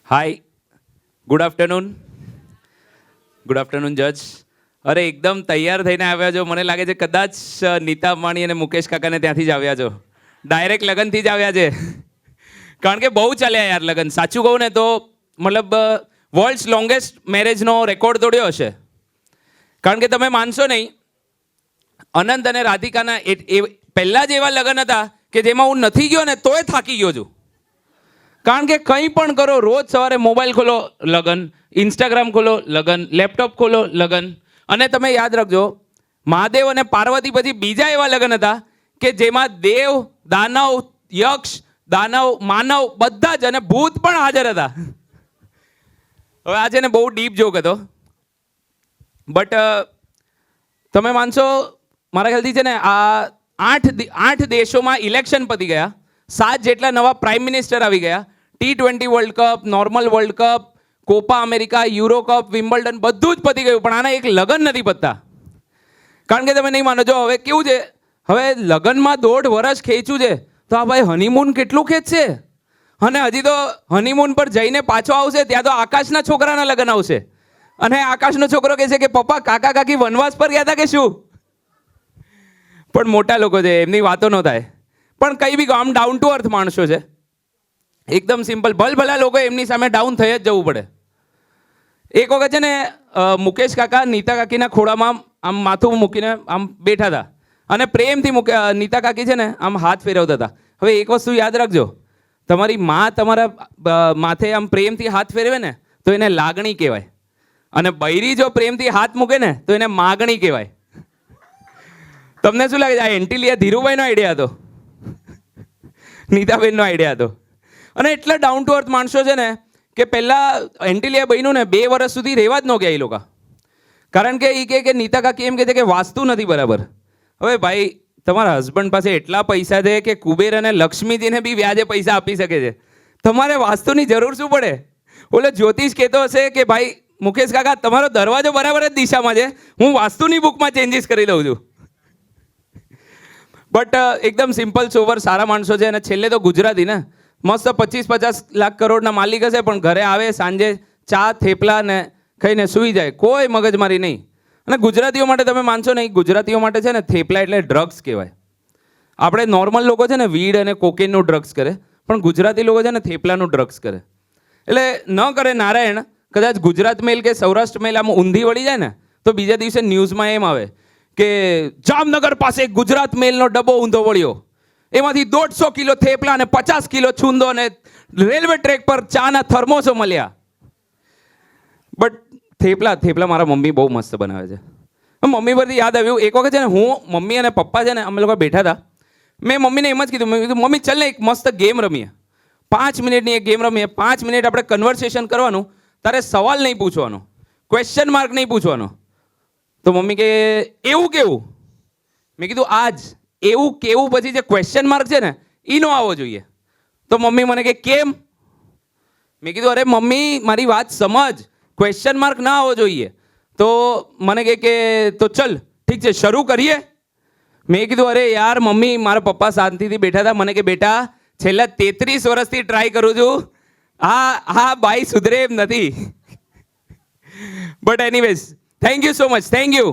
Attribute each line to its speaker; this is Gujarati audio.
Speaker 1: હાય, ગુડ આફ્ટરનૂન. ગુડ આફ્ટરનૂન જજ. અરે એકદમ તૈયાર થઈને આવ્યા છો. મને લાગે છે કદાચ નીતા અંબાણી અને મુકેશ કાકાને ત્યાંથી જ આવ્યા છો. ડાયરેક્ટ લગનથી જ આવ્યા છે. કારણ કે બહુ ચાલ્યા યાર લગન. સાચું કહું ને તો મતલબ વર્લ્ડ્સ લોંગેસ્ટ મેરેજનો રેકોર્ડ તોડ્યો હશે. કારણ કે તમે માનશો નહીં, અનંત અને રાધિકાના પહેલાં જ એવા લગ્ન હતા કે જેમાં હું નથી ગયો ને તોય થાકી ગયો છું. કારણ કે કંઈ પણ કરો, રોજ સવારે મોબાઈલ ખોલો લગન, ઇન્સ્ટાગ્રામ ખોલો લગન, લેપટોપ ખોલો લગન. અને તમે યાદ રાખજો, મહાદેવ અને પાર્વતી પછી બીજા એવા લગ્ન હતા કે જેમાં દેવ, દાનવ, યક્ષ, દાનવ, માનવ બધા જ અને ભૂત પણ હાજર હતા. હવે આ છે ને બહુ ડીપ જોક હતો, બટ તમે માનશો મારા ખ્યાલથી છે ને આ આઠ દેશોમાં ઇલેક્શન પતી ગયા, 7 જેટલા નવા પ્રાઇમ મિનિસ્ટર આવી ગયા, T20 world cup, normal world cup, COPA America, euro cup, Wimbledon બધું જ પતી ગયું, પણ આના એક લગ્ન નથી પતતા. કારણ કે તમે નહીં માનો, જો હવે કેવું છે, હવે લગ્નમાં 1.5 વર્ષ ખેંચ્યું છે તો આ ભાઈ હનીમૂન કેટલું ખેંચશે. અને હજી તો હનીમૂન પર જઈને પાછો આવશે ત્યાં તો આકાશના છોકરાના લગ્ન આવશે. અને આકાશનો છોકરો કહે છે કે પપ્પા કાકા કાકી વનવાસ પર ગયા હતા કે શું. પણ મોટા લોકો છે, એમની વાતો ન થાય. પણ કંઈ બી આમ ડાઉન ટુ અર્થ માણસો છે, એકદમ સિમ્પલ. ભલભલા લોકો એમની સામે ડાઉન થઈ જ જવું પડે. એક વખત છે ને મુકેશ કાકા નીતા કાકીના ખોળામાં આમ માથું મૂકીને આમ બેઠા હતા અને પ્રેમથી નીતા કાકી છે ને આમ હાથ ફેરવતા હતા. હવે એક વસ્તુ યાદ રાખજો, તમારી માં તમારા માથે આમ પ્રેમથી હાથ ફેરવે ને તો એને લાગણી કહેવાય, અને બૈરી જો પ્રેમથી હાથ મૂકે ને તો એને માગણી કહેવાય. તમને શું લાગે છે, આ એન્ટિલિયા ધીરુભાઈનો આઈડિયા હતો? નીતાબેનનો આઈડિયા હતો. અને એટલા ડાઉન ટુ અર્થ માણસો છે ને કે પહેલાં એન્ટિલિયા બન્યું ને 2 વર્ષ સુધી રહેવા જ ન ગયા એ લોકો. કારણ કે એ કહે કે નીતા કાકી એમ કહે છે કે વાસ્તુ નથી બરાબર. હવે ભાઈ, તમારા હસબન્ડ પાસે એટલા પૈસા છે કે કુબેર અને લક્ષ્મીજીને બી વ્યાજે પૈસા આપી શકે છે. તમારે વાસ્તુની જરૂર શું પડે? ઓલો જ્યોતિષ કહેતો હશે કે ભાઈ મુકેશ કાકા તમારો દરવાજો બરાબર જ દિશામાં છે, હું વાસ્તુની બુકમાં ચેન્જીસ કરી લઉં છું. બટ એકદમ સિમ્પલ સોબર સારા માણસો છે. અને છેલ્લે તો ગુજરાતી ને મસ્ત 25-50 લાખ કરોડના માલિક હશે, પણ ઘરે આવે સાંજે ચા થેપલા ને ખાઈને સૂઈ જાય, કોઈ મગજમારી નહીં. અને ગુજરાતીઓ માટે તમે માનશો નહીં, ગુજરાતીઓ માટે છે ને થેપલા એટલે ડ્રગ્સ કહેવાય. આપણે નોર્મલ લોકો છે ને વીડ અને કોકેનનું ડ્રગ્સ કરે, પણ ગુજરાતી લોકો છે ને થેપલાનું ડ્રગ્સ કરે. એટલે ન કરે નારાયણ, કદાચ ગુજરાત મેલ કે સૌરાષ્ટ્ર મેલ આમ ઊંધી વળી જાય ને તો બીજા દિવસે ન્યૂઝમાં એમ આવે કે જામનગર પાસે ગુજરાત મેલનો ડબ્બો ઊંધો વળ્યો, એમાંથી 150 કિલો થેપલા અને 50 કિલો છૂંદો અને રેલવે ટ્રેક પર ચાના થર્મોસો મળ્યા. બટ થેપલા મારા મમ્મી બહુ મસ્ત બનાવે છે. મમ્મી પરથી યાદ આવ્યું, એક વખત છે ને હું, મમ્મી અને પપ્પા છે ને અમે લોકો બેઠા હતા. મેં મમ્મીને એમ જ કીધું, મેં કીધું મમ્મી ચાલ ને એક મસ્ત ગેમ રમીએ, 5 મિનિટની એક ગેમ રમીએ. 5 મિનિટ આપણે કન્વર્સેશન કરવાનું, તારે સવાલ નહીં પૂછવાનો, ક્વેશ્ચન માર્ક નહીં પૂછવાનો. તો મમ્મી કે એવું કેવું? મેં કીધું આજ એવું કેવું પછી જે ક્વેશ્ચન માર્ક છે ને એ નો આવવો જોઈએ. તો મમ્મી મને કે કેમ? મેં કીધું અરે મમ્મી મારી વાત સમજ, ક્વેશ્ચન માર્ક ના આવવો જોઈએ. તો મને કે તો ચલ ઠીક છે શરૂ કરીએ. મેં કીધું અરે યાર મમ્મી, મારા પપ્પા શાંતિથી બેઠા હતા. મને કે બેટા છેલ્લા 33 વર્ષથી ટ્રાય કરું છું, હા બાઈ સુધરે એમ નથી. But anyways, thank you so much, thank you.